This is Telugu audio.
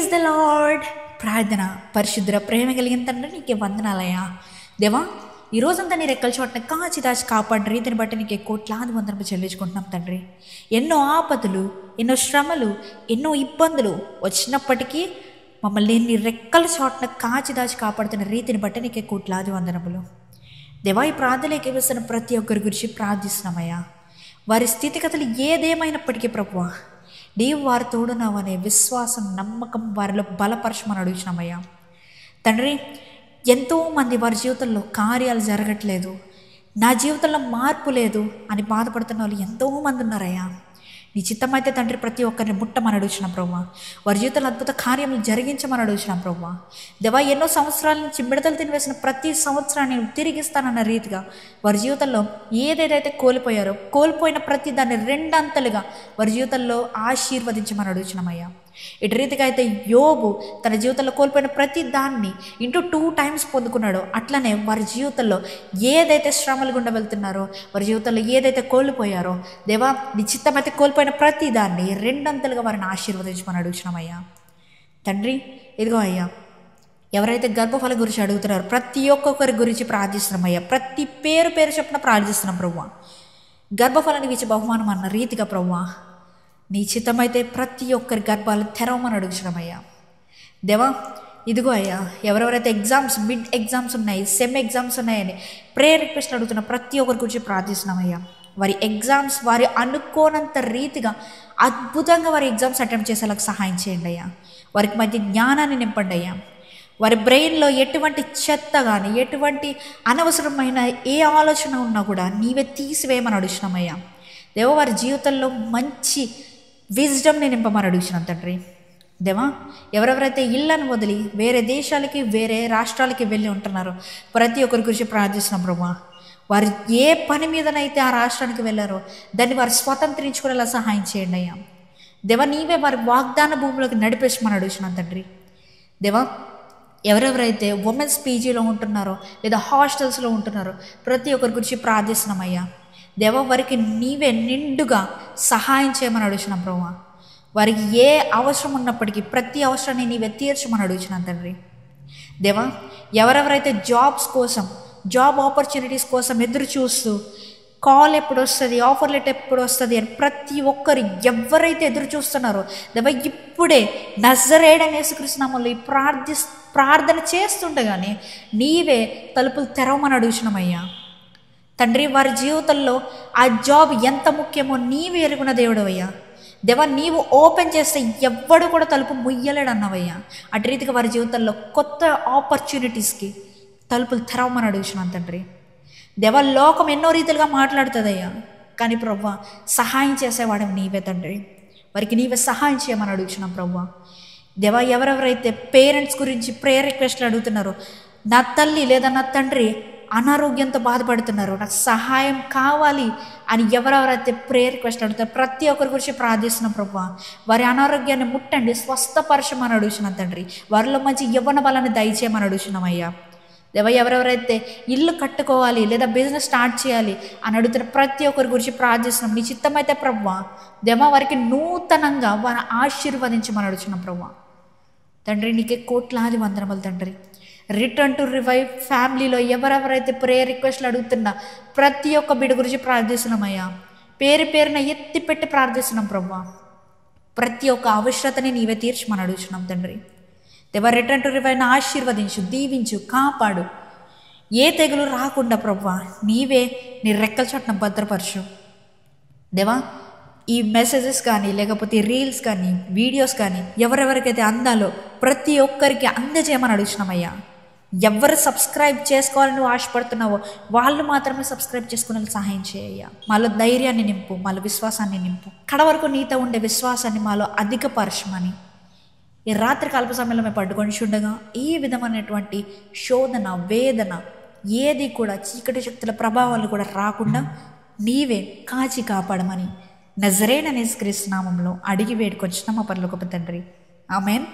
Praise the lord. ప్రార్థన. పరిశుద్ర ప్రేమ కలిగిన తండ్రి నీకే వందనాలయ్యా. దేవా, ఈ రోజంతా నీ రెక్కల చోటన కాచి దాచి కాపాడిన రీతిని బట్టి నీకే కోట్లాది వందనము చెల్లించుకుంటున్నాం తండ్రి. ఎన్నో ఆపదలు, ఎన్నో శ్రమలు, ఎన్నో ఇబ్బందులు వచ్చినప్పటికీ మమ్మల్ని నీ రెక్కల చోటన కాచి దాచి కాపాడుతున్న రీతిని బట్టి నీకే కోట్లాది వందనములు. దేవా, ఈ ప్రార్థనలోకి వేస్తున్న ప్రతి ఒక్కరి గురించి ప్రార్థిస్తున్నామయ్యా. వారి స్థితిగతులు ఏదేమైనప్పటికీ ప్రభువా, నీవు వారి తోడున్నావనే విశ్వాసం, నమ్మకం వారిలో బలపరచమని అడుగుతున్నామయ్యా. తండ్రి, ఎంతోమంది వారి జీవితంలో కార్యాలు జరగట్లేదు, నా జీవితంలో మార్పు లేదు అని బాధపడుతున్న వాళ్ళు ఎంతోమంది ఉన్నారయ్యా. నీ చిత్తమైతే తండ్రి ప్రతి ఒక్కరిని ముట్టమని అడుగుతున్నాం ప్రభువా. వారి జీవితంలో అద్భుత కార్యములు జరిగించమని అడుగుతున్నాం ప్రభువా. దేవా, ఎన్నో సంవత్సరాల నుంచి మిడతలు తినివేసిన ప్రతి సంవత్సరాన్ని తిరిగిస్తానన్న రీతిగా వారి జీవితంలో ఏదేదైతే కోల్పోయిన ప్రతి దాన్ని రెండంతలుగా వారి జీవితంలో ఆశీర్వదించమని అడుగుతున్నామయ్యా. ఇటు రీతిగా అయితే యోబు తన జీవితంలో కోల్పోయిన ప్రతి దాన్ని ఇంటూ 2 times పొందుకున్నాడో, అట్లనే వారి జీవితంలో ఏదైతే శ్రమలు గుండా వెళ్తున్నారో, వారి జీవితంలో ఏదైతే కోల్పోయారో, దేవా నిశ్చితమైతే కోల్పోయిన ప్రతి దాన్ని రెండంతలుగా వారిని ఆశీర్వదించమని అడుగుతున్నామయ్యా. తండ్రి, ఇదిగో అయ్యా, ఎవరైతే గర్భఫలం గురించి అడుగుతున్నారో ప్రతి ఒక్కొక్కరి గురించి ప్రార్థిస్తున్నామయ్యా. ప్రతి పేరు చొప్పున ప్రార్థిస్తున్నాం ప్రభువా. గర్భఫలానికి ఇచ్చే బహుమానం అన్న రీతిగా ప్రభువా, నీ చిత్తమైతే ప్రతి ఒక్కరి గర్భాలు తెరవమని అడుగుతున్నామయ్యా. దేవా, ఇదిగో అయ్యా, ఎవరెవరైతే మిడ్ ఎగ్జామ్స్ ఉన్నాయి, సెమ్ ఎగ్జామ్స్ ఉన్నాయని ప్రేయర్ రిక్వెస్ట్ అడుగుతున్న ప్రతి ఒక్కరి గురించి ప్రార్థిస్తున్నామయ్యా. వారి ఎగ్జామ్స్ వారి అనుకోనంత రీతిగా అద్భుతంగా వారి ఎగ్జామ్స్ అటెంప్ట్ చేసేలాగా సహాయం చేయండి అయ్యా. వారికి మధ్య జ్ఞానాన్ని నింపండి అయ్యా. వారి బ్రెయిన్లో ఎటువంటి చెత్త కానీ, ఎటువంటి అనవసరమైన ఏ ఆలోచన ఉన్నా కూడా నీవే తీసివేయమని అడుగుతున్నామయ్యా. దేవా, వారి జీవితంలో మంచి విజ్డమ్ని నింపమని అడుగుతున్నాం తండ్రి. దేవా, ఎవరెవరైతే ఇళ్ళను వదిలి వేరే దేశాలకి, వేరే రాష్ట్రాలకి వెళ్ళి ఉంటున్నారో ప్రతి ఒక్కరి గురించి ప్రార్థిస్తున్నాం ప్రభువా. వారు ఏ పని మీదనైతే ఆ రాష్ట్రానికి వెళ్ళారో దాన్ని వారు స్వతంత్రించుకునేలా సహాయం చేయండి అయ్యా. దేవా, నీవే వారి వాగ్దాన భూమిలోకి నడిపేసమని అడుగుతున్నాం తండ్రి. దేవా, ఎవరెవరైతే ఉమెన్స్ పీజీలో ఉంటున్నారో లేదా హాస్టల్స్లో ఉంటున్నారో ప్రతి ఒక్కరి గురించి ప్రార్థిస్తున్నామయ్యా. దేవా, వారికి నీవే నిండుగా సహాయం చేయమని అడుగుతున్నాం ప్రభువా. వారికి ఏ అవసరం ఉన్నప్పటికీ ప్రతి అవసరాన్ని నీవే తీర్చమని అడుగుతున్నాను తండ్రి. దేవా, ఎవరెవరైతే జాబ్ ఆపర్చునిటీస్ కోసం ఎదురు చూస్తూ కాల్ ఎప్పుడు వస్తుంది, ఆఫర్ లెటర్ ఎప్పుడు వస్తుంది అని ప్రతి ఒక్కరు ఎవరైతే ఎదురు చూస్తున్నారో దేవా, ఇప్పుడే నజరేయుడైన యేసుక్రీస్తు నామములో ఈ ప్రార్థన చేస్తుండగానే నీవే తలుపులు తెరవమని అడుగుతున్నామయ్యా. తండ్రి, వారి జీవితంలో ఆ జాబ్ ఎంత ముఖ్యమో నీవు ఎరుగున దేవుడు అయ్యా. దేవా, నీవు ఓపెన్ చేస్తే ఎవ్వడు కూడా తలుపు ముయ్యలేడు అన్నవయ్యా. అటు రీతిగా వారి జీవితంలో కొత్త ఆపర్చునిటీస్కి తలుపులు తెరవమని అడుగుతున్నాను తండ్రి. దేవా, లోకం ఎన్నో రీతిలుగా మాట్లాడుతుందయ్యా, కానీ ప్రభువా సహాయం చేసేవాడు నీవే తండ్రి. వారికి నీవే సహాయం చేయమని అడుగుతున్నాం ప్రభువా. దేవా, ఎవరెవరైతే పేరెంట్స్ గురించి ప్రేయర్ రిక్వెస్ట్లు అడుగుతున్నారో, నా తల్లి లేదా నా తండ్రి అనారోగ్యంతో బాధపడుతున్నారు, నాకు సహాయం కావాలి అని ఎవరెవరైతే ప్రేయర్ రిక్వెస్ట్ అడుగుతారో ప్రతి ఒక్కరి గురించి ప్రార్థిస్తున్నాం ప్రభువా. వారి అనారోగ్యాన్ని ముట్టండి, స్వస్థపరచమని అడుగుతున్నాం తండ్రి. వారిలో మంచి యవ్వన బలాన్ని దయచేయమని అడుగుతున్నాం అయ్యా. దేవా, ఎవరెవరైతే ఇల్లు కట్టుకోవాలి లేదా బిజినెస్ స్టార్ట్ చేయాలి అని అడుగుతున్న ప్రతి ఒక్కరి గురించి ప్రార్థిస్తున్నాం. నీ చిత్తమైతే ప్రభువా, దేవా వారికి నూతనంగా వారిని ఆశీర్వదించమని అడుగుతున్నాం ప్రభువా. తండ్రి, నీకే కోట్లాది వందనములు తండ్రి. రిటర్న్ టు రివైవ్ ఫ్యామిలీలో ఎవరెవరైతే ప్రేయర్ రిక్వెస్ట్లు అడుగుతున్నా ప్రతి ఒక్క బిడ్డ గురించి ప్రార్థిస్తున్నామయ్యా. పేరున ఎత్తి పెట్టి ప్రార్థిస్తున్నాం ప్రభువా. ప్రతి ఒక్క అవసరతని నీవే తీర్చమని అడుగుతున్నాం తండ్రి. దేవా, రిటర్న్ టు రివైవ్ని ఆశీర్వదించు, దీవించు, కాపాడు. ఏ తెగులు రాకుండా ప్రభువా నీవే నీ రెక్కల చోటన భద్రపరచు. దేవా, ఈ మెసేజెస్ కానీ లేకపోతే రీల్స్ కానీ వీడియోస్ కానీ ఎవరెవరికైతే అందాలో ప్రతి ఒక్కరికి అందజేయమని అడుగుతున్నామయ్యా. ఎవరు సబ్స్క్రైబ్ చేసుకోవాలని నువ్వు ఆశపడుతున్నావో వాళ్ళు మాత్రమే సబ్స్క్రైబ్ చేసుకునే సహాయం చేయ్యా. మాలో ధైర్యాన్ని నింపు, మాలో విశ్వాసాన్ని నింపు. కడ వరకు నీతో ఉండే విశ్వాసాన్ని మాలో అధికపరచమని ఈ రాత్రి కాల్ప సమయంలో మేము పట్టుకొని చూడగా ఈ విధమైనటువంటి శోధన, వేదన ఏది కూడా చీకటి శక్తుల ప్రభావాలు కూడా రాకుండా నీవే కాచి కాపాడమని నజరేయుడైన యేసుక్రీస్తు నామములో అడిగి వేడుకొచ్చున్నాం మా పరలోకపు తండ్రి. ఆమేన్.